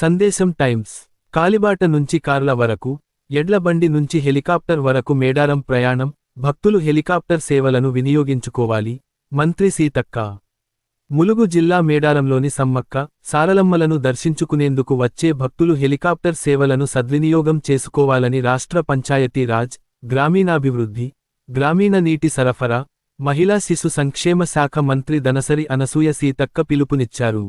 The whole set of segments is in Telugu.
సందేశం టైమ్స్. కాలిబాట నుంచి కార్ల వరకు, ఎడ్ల బండి నుంచి హెలికాప్టర్ వరకు మేడారం ప్రయాణం, భక్తులు హెలికాప్టర్ సేవలను వినియోగించుకోవాలి. మంత్రి సీతక్క. ములుగు జిల్లా మేడారంలోని సమ్మక్క సారలమ్మలను దర్శించుకునేందుకు వచ్చే భక్తులు హెలికాప్టర్ సేవలను సద్వినియోగం చేసుకోవాలని రాష్ట్ర పంచాయతీ రాజ్, గ్రామీణాభివృద్ధి, గ్రామీణ నీటి సరఫరా, మహిళా శిశు సంక్షేమ శాఖ మంత్రి దనసరి అనసూయ సీతక్క పిలుపునిచ్చారు.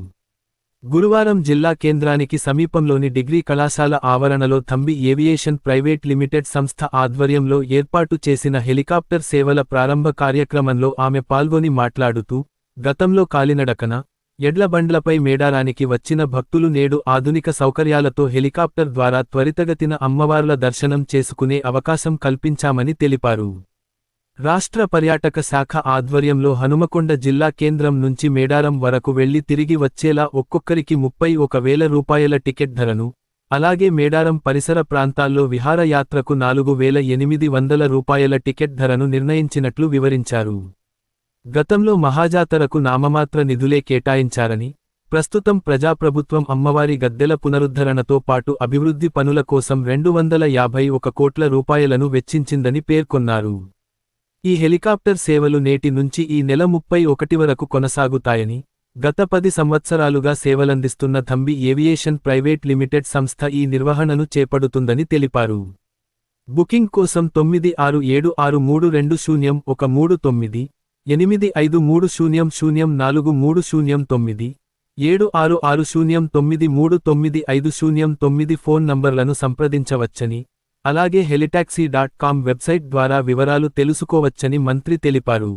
గురువారం జిల్లా కేంద్రానికి సమీపంలోని డిగ్రీ కళాశాల ఆవరణలో థంబి ఏవియేషన్ ప్రైవేట్ లిమిటెడ్ సంస్థ ఆధ్వర్యంలో ఏర్పాటు చేసిన హెలికాప్టర్ సేవల ప్రారంభ కార్యక్రమంలో ఆమె పాల్గొని మాట్లాడుతూ, గతంలో కాలినడకన, ఎడ్ల బండ్లపై మేడారానికి వచ్చిన భక్తులు నేడు ఆధునిక సౌకర్యాలతో హెలికాప్టర్ ద్వారా త్వరితగతిన అమ్మవార్ల దర్శనం చేసుకునే అవకాశం కల్పించామని తెలిపారు. రాష్ట్ర పర్యాటక శాఖ ఆధ్వర్యంలో హనుమకొండ జిల్లా కేంద్రం నుంచి మేడారం వరకు వెళ్లి తిరిగి వచ్చేలా ఒక్కొక్కరికి 31,000 రూపాయల టికెట్ ధరను, అలాగే మేడారం పరిసర ప్రాంతాల్లో విహారయాత్రకు 4,800 రూపాయల టికెట్ ధరను నిర్ణయించినట్లు వివరించారు. గతంలో మహాజాతరకు నామమాత్ర నిధులే కేటాయించారని, ప్రస్తుతం ప్రజాప్రభుత్వం అమ్మవారి గద్దెల పునరుద్ధరణతో పాటు అభివృద్ధి పనుల కోసం 251 కోట్ల రూపాయలను వెచ్చించిందని పేర్కొన్నారు. ఈ హెలికాప్టర్ సేవలు నేటి నుంచి ఈ నెల 31 వరకు కొనసాగుతాయని, గత 10 సంవత్సరాలుగా సేవలందిస్తున్న థంబి ఏవియేషన్ ప్రైవేట్ లిమిటెడ్ సంస్థ ఈ నిర్వహణను చేపడుతుందని తెలిపారు. బుకింగ్ కోసం 9676320139, 8530004309, 7660933950 ఫోన్ నంబర్లను సంప్రదించవచ్చని, అలాగే helitaxi.com వెబ్సైట్ ద్వారా వివరాలు తెలుసుకోవచ్చని మంత్రి తెలిపారు.